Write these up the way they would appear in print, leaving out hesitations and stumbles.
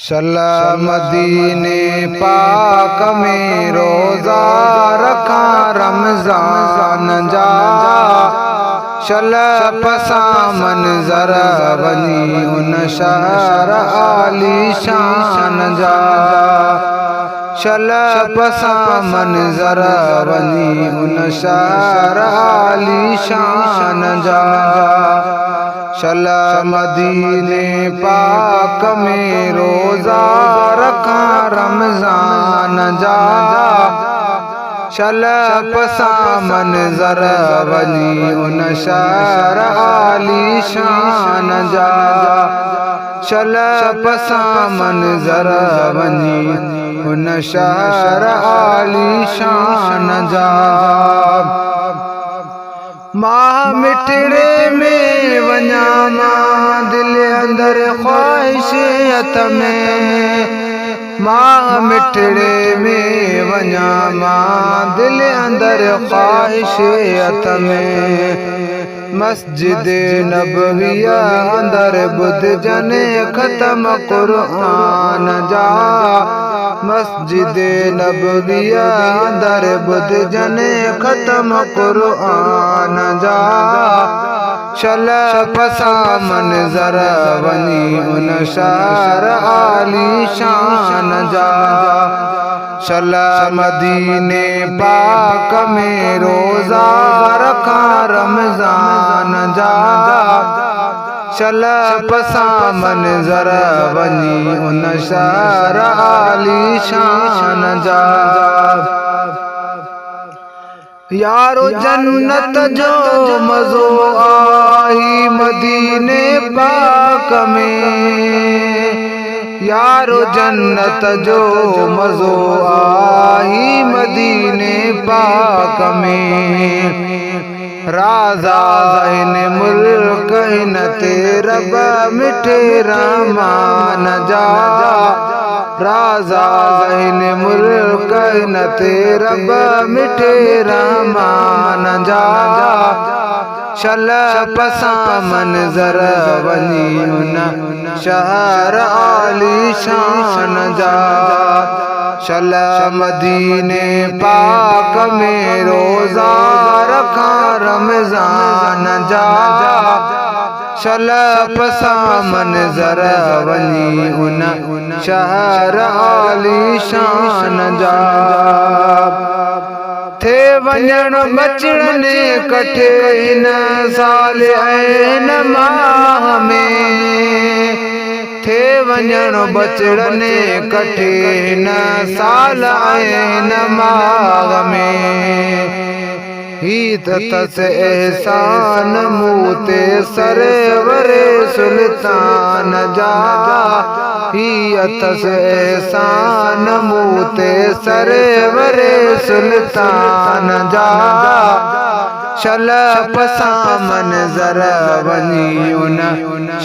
चला मदीने पाक में रोज़ा रखा रमज़ान जा। चला पसा मंज़र वनी उन शहर आली शान जा। चला पसा मंज़र वनी उन शहर आली शान जा। चला मदीने पाक में रोज़ा रखा रमज़ान जा। चला पसा मंज़र वनी उन शहर आली शान जा। चला पसा मंज़र वनी उन शहर आली शान जा। माह मिठड़े में वञा मां दिल अंदर ख्वाहिशत में। माह मिठड़े में वञा मां दिल अंदर ख्वाहिशत में। मस्जिद नबविया अंदर बुध जने ख़त्म क़ुरआन जा। मस्जिद नबविया अंदर बुध जने ख़त्म क़ुरआन जा। चला पसा मंज़र वनी उन शहर आली शान जा। चला मदीने पाक में रोज़ा रखा रमज़ान जा। चला पसा मंज़र वनी उन शहर आली शान जा। यारो जन्नत जो मज़ो आई मदीने पाक में। यारो जन्नत जो मज़ो आई मदीने पाक में। राज़ा इन मुल्क इन तेरब मिठे रमान जा। राज़ा इन मुल्क इन तेरब मिठे रमान जा। चला पसा मंज़र वनी उन शहर आली शान जा। चला मदीने पाक में रोज़ा रखा रमज़ान जा। चला पसा मंज़र वनी उन शहर आली शान जा। थे वञण बचड़न कठे इन साल ऐन माह में। थे वञण बचड़न कठे इन साल ऐन माह में। ही तस एहसान मूते सरवरे सुल्तान जा। ही तस एहसान मूते सरवरे सुल्तान जा। चला पसा मंज़र वनी उन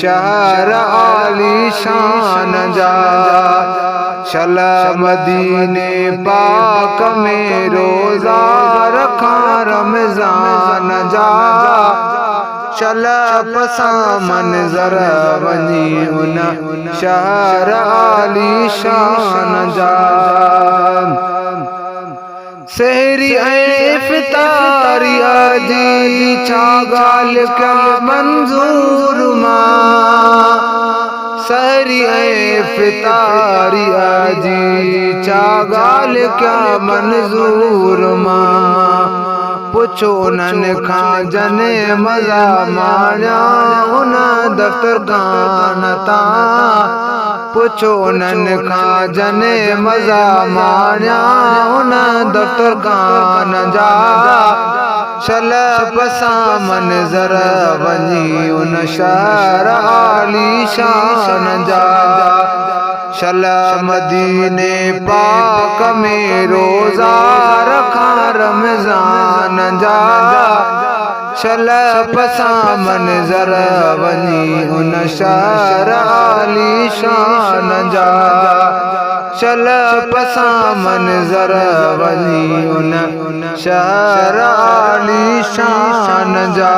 शहर आली शान जा। चला मदीने पाक में रोज़ा रखा रमज़ान जा। चला पसा मंज़र वनी उन शहर आली शान जा। सहरी इफ्तारी आजी छा गाल क्या मंजूर मां। सहरी इफ्तारी आजी छा गाल क्या मंजूर मां। पुछो उन्हन खां जने मज़ा माणिया उन दफ़्तर खान तां। पुछो उन्हन खां जने मज़ा माणिया उन दफ़्तर खान जा। चला पसा मंज़र वनी उन शहर आली शान जा। चला मदीने पाक में रोज़ा रखा रमज़ान जा। चला पसा मंज़र वनी उन शहर आली शान जा। चला पसा मंज़र वनी उन शहर आली शान जा।